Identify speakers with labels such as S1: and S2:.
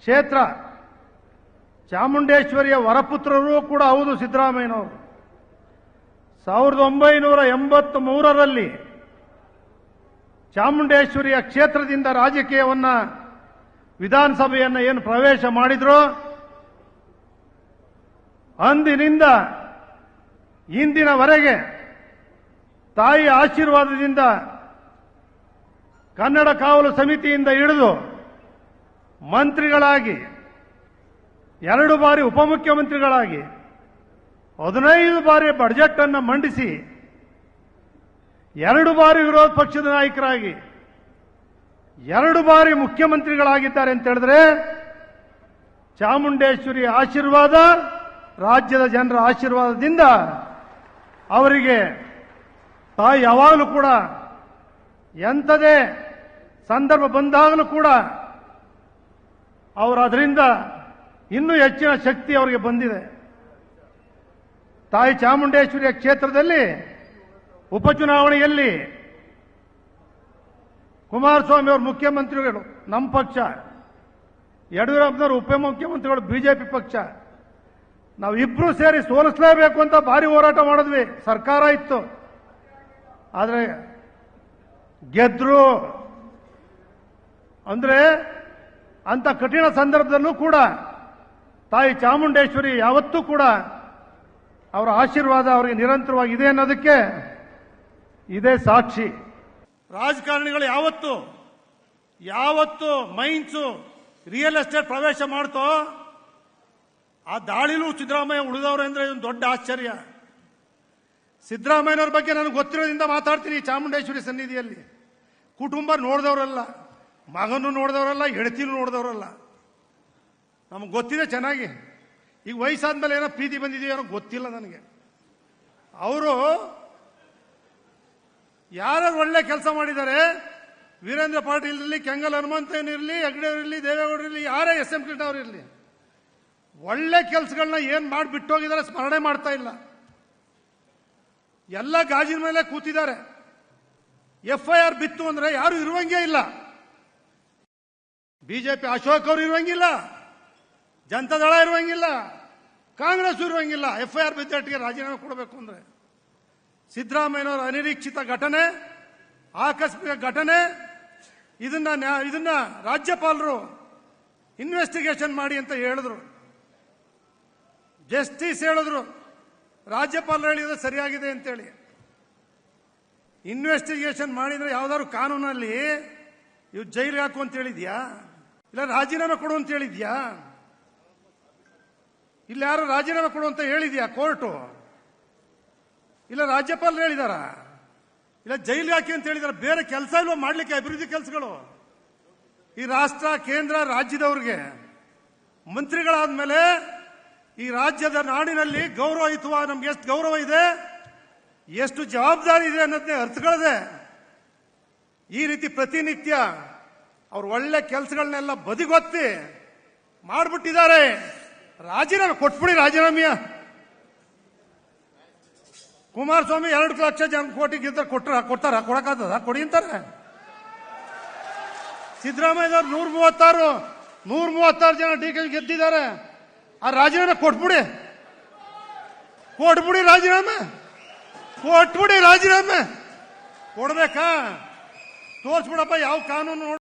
S1: ಕ್ಷೇತ್ರ ಚಾಮುಂಡೇಶ್ವರಿಯ ವರಪುತ್ರರೂ ಕೂಡ ಹೌದು ಸಿದ್ದರಾಮಯ್ಯನವರು. 1983ರಲ್ಲಿ ಚಾಮುಂಡೇಶ್ವರಿಯ ಕ್ಷೇತ್ರದಿಂದ ರಾಜಕೀಯವನ್ನ ವಿಧಾನಸಭೆಯನ್ನು ಏನು ಪ್ರವೇಶ ಮಾಡಿದ್ರು, ಅಂದಿನಿಂದ ಇಂದಿನವರೆಗೆ ತಾಯಿ ಆಶೀರ್ವಾದದಿಂದ ಕನ್ನಡ ಕಾವಲು ಸಮಿತಿಯಿಂದ ಹಿಡಿದು ಮಂತ್ರಿಗಳಾಗಿ 2 ಬಾರಿ ಉಪಮುಖ್ಯಮಂತ್ರಿಗಳಾಗಿ 15 ಬಾರಿ ಬಜೆಟ್ ಅನ್ನು ಮಂಡಿಸಿ 2 ಬಾರಿ ವಿರೋಧ ಪಕ್ಷದ ನಾಯಕರಾಗಿ 2 ಬಾರಿ ಮುಖ್ಯಮಂತ್ರಿಗಳಾಗಿದ್ದಾರೆ ಅಂತ ಹೇಳಿದ್ರೆ ಚಾಮುಂಡೇಶ್ವರಿ ಆಶೀರ್ವಾದ, ರಾಜ್ಯದ ಜನರ ಆಶೀರ್ವಾದದಿಂದ ಅವರಿಗೆ ತಾಯಿ ಯಾವಾಗಲೂ ಕೂಡ ಎಂಥದೇ ಸಂದರ್ಭ ಬಂದಾಗಲೂ ಕೂಡ ಅವರು ಅದರಿಂದ ಇನ್ನೂ ಹೆಚ್ಚಿನ ಶಕ್ತಿ ಅವರಿಗೆ ಬಂದಿದೆ. ತಾಯಿ ಚಾಮುಂಡೇಶ್ವರಿಯ ಕ್ಷೇತ್ರದಲ್ಲಿ ಉಪಚುನಾವಣೆಯಲ್ಲಿ ಕುಮಾರಸ್ವಾಮಿ ಅವರು ಮುಖ್ಯಮಂತ್ರಿಗಳು ನಮ್ಮ ಪಕ್ಷ, ಯಡಿಯೂರಪ್ಪನವರು ಉಪಮುಖ್ಯಮಂತ್ರಿಗಳು ಬಿಜೆಪಿ ಪಕ್ಷ, ನಾವಿಬ್ರು ಸೇರಿ ಸೋಲಿಸಲೇಬೇಕು ಅಂತ ಭಾರಿ ಹೋರಾಟ ಮಾಡಿದ್ವಿ. ಸರ್ಕಾರ ಇತ್ತು, ಆದರೆ ಗೆದ್ರು. ಅಂದ್ರೆ ಅಂತ ಕಠಿಣ ಸಂದರ್ಭದಲ್ಲೂ ಕೂಡ ತಾಯಿ ಚಾಮುಂಡೇಶ್ವರಿ ಯಾವತ್ತೂ ಕೂಡ ಅವರ ಆಶೀರ್ವಾದ ಅವರಿಗೆ ನಿರಂತರವಾಗಿ ಇದೆ ಅನ್ನೋದಕ್ಕೆ ಇದೇ ಸಾಕ್ಷಿ. ರಾಜಕಾರಣಿಗಳು ಯಾವತ್ತು ಮೈನ್ಸು ರಿಯಲ್ ಎಸ್ಟೇಟ್ ಪ್ರವೇಶ ಮಾಡ್ತೋ ಆ ದಾಳಿಲೂ ಸಿದ್ದರಾಮಯ್ಯ ಉಳಿದವರು ಅಂದ್ರೆ ಇದೊಂದು ದೊಡ್ಡ ಆಶ್ಚರ್ಯ. ಸಿದ್ದರಾಮಯ್ಯನವ್ರ ಬಗ್ಗೆ ನನಗೆ ಗೊತ್ತಿರೋದ್ರಿಂದ ಮಾತಾಡ್ತೀನಿ. ಚಾಮುಂಡೇಶ್ವರಿ ಸನ್ನಿಧಿಯಲ್ಲಿ ಕುಟುಂಬ ನೋಡಿದವರಲ್ಲ, ಮಗನೂ ನೋಡಿದವರಲ್ಲ, ಹೆಂಡತಿನೂ ನೋಡಿದವರಲ್ಲ. ನಮಗೆ ಗೊತ್ತಿದೆ ಚೆನ್ನಾಗಿ. ಈಗ ವಯಸ್ಸಾದ್ಮೇಲೆ ಏನೋ ಪ್ರೀತಿ ಬಂದಿದೆಯೋ ಗೊತ್ತಿಲ್ಲ ನನಗೆ. ಅವರು ಯಾರು ಒಳ್ಳೆ ಕೆಲಸ ಮಾಡಿದ್ದಾರೆ, ವೀರೇಂದ್ರ ಪಾಟೀಲ್ ಇರಲಿ, ಕೆಂಗಲ್ ಹನುಮಂತಯ್ಯನಿರಲಿ, ಹೆಗ್ಡೆ ಅವರಿರಲಿ, ದೇವೇಗೌಡರಿರಲಿ, ಯಾರೇ ಎಸ್ ಎಂ ಕೃಷ್ಣ ಇರಲಿ, ಒಳ್ಳೆ ಕೆಲಸಗಳನ್ನ ಏನ್ ಮಾಡಿಬಿಟ್ಟೋಗಿದ್ದಾರೆ ಸ್ಮರಣೆ ಮಾಡ್ತಾ ಇಲ್ಲ. ಎಲ್ಲ ಗಾಜಿನ ಮೇಲೆ ಕೂತಿದ್ದಾರೆ. FIR ಬಿತ್ತು ಅಂದ್ರೆ ಯಾರು ಇರುವಂಗೇ ಇಲ್ಲ. ಬಿಜೆಪಿ ಅಶೋಕ್ ಅವರು ಇರುವಂಗಿಲ್ಲ, ಜನತಾದಳ ಇರುವಂಗಿಲ್ಲ, ಕಾಂಗ್ರೆಸ್ ಇರುವಂಗಿಲ್ಲ. FIR ಬಿದ್ದಟ್ಟಿಗೆ ರಾಜೀನಾಮೆ ಕೊಡಬೇಕು ಅಂದ್ರೆ ಸಿದ್ದರಾಮಯ್ಯನವರ ಅನಿರೀಕ್ಷಿತ ಘಟನೆ, ಆಕಸ್ಮಿಕ ಘಟನೆ, ಇದನ್ನ ರಾಜ್ಯಪಾಲರು ಇನ್ವೆಸ್ಟಿಗೇಷನ್ ಮಾಡಿ ಅಂತ ಹೇಳಿದ್ರು. ಜಸ್ಟಿಸ್ ಹೇಳಿದ್ರು, ರಾಜ್ಯಪಾಲರು ಹೇಳಿದ್ರೆ ಸರಿಯಾಗಿದೆ ಅಂತೇಳಿ. ಇನ್ವೆಸ್ಟಿಗೇಷನ್ ಮಾಡಿದ್ರೆ ಯಾವ್ದಾದ್ರು ಕಾನೂನಲ್ಲಿ ಇವ್ ಜೈಲಿಗೆ ಹಾಕು ಅಂತ ಹೇಳಿದ್ಯಾ, ಇಲ್ಲ ರಾಜೀನಾಮೆ ಕೊಡು ಅಂತ ಹೇಳಿದ್ಯಾ, ಇಲ್ಲ ಯಾರು ರಾಜೀನಾಮೆ ಕೊಡು ಅಂತ ಹೇಳಿದ್ಯಾ ಕೋರ್ಟು, ಇಲ್ಲ ರಾಜ್ಯಪಾಲರು ಹೇಳಿದಾರ, ಇಲ್ಲ ಜೈಲಿಗೆ ಹಾಕಿ ಅಂತ ಹೇಳಿದಾರ. ಬೇರೆ ಕೆಲಸ ಇಲ್ವ ಮಾಡ್ಲಿಕ್ಕೆ ಅಭಿವೃದ್ಧಿ ಕೆಲಸಗಳು? ಈ ರಾಷ್ಟ್ರ, ಕೇಂದ್ರ, ರಾಜ್ಯದವ್ರಿಗೆ ಮಂತ್ರಿಗಳಾದ್ಮೇಲೆ ಈ ರಾಜ್ಯದ ನಾಡಿನಲ್ಲಿ ಗೌರವಯುತವ ನಮ್ಗೆ ಎಷ್ಟು ಗೌರವ ಇದೆ, ಎಷ್ಟು ಜವಾಬ್ದಾರಿ ಇದೆ ಅನ್ನೋದನ್ನೇ ಅರ್ಥಗಳದೆ ಈ ರೀತಿ ಪ್ರತಿನಿತ್ಯ ಅವ್ರು ಒಳ್ಳೆ ಕೆಲಸಗಳನ್ನೆಲ್ಲ ಬದಿಗೊತ್ತಿ ಮಾಡ್ಬಿಟ್ಟಿದ್ದಾರೆ. ರಾಜೀನಾಮೆ ಕೊಟ್ಬಿಡಿ. ರಾಜೀನಾಮೆಯ ಕುಮಾರಸ್ವಾಮಿ 2 ಲಕ್ಷ ಕೋಟಿ ಗೆದ್ದರೆ ಕೊಡಕ್ಕಾಗ್ತದ? ಕೊಡಿ ಅಂತಾರೆ. ಸಿದ್ದರಾಮಯ್ಯನವರು 136 ಜನ DK ಗೆದ್ದಿದ್ದಾರೆ. ಆ ರಾಜೀನಾಮೆ ಕೊಟ್ಬಿಡಿ. ರಾಜೀನಾಮೆ ಕೊಟ್ಬಿಡಿ. ರಾಜೀನಾಮೆ ಕೊಡ್ಬೇಕಾ? ತೋರಿಸ್ಬಿಡಪ್ಪ ಯಾವ ಕಾನೂನು.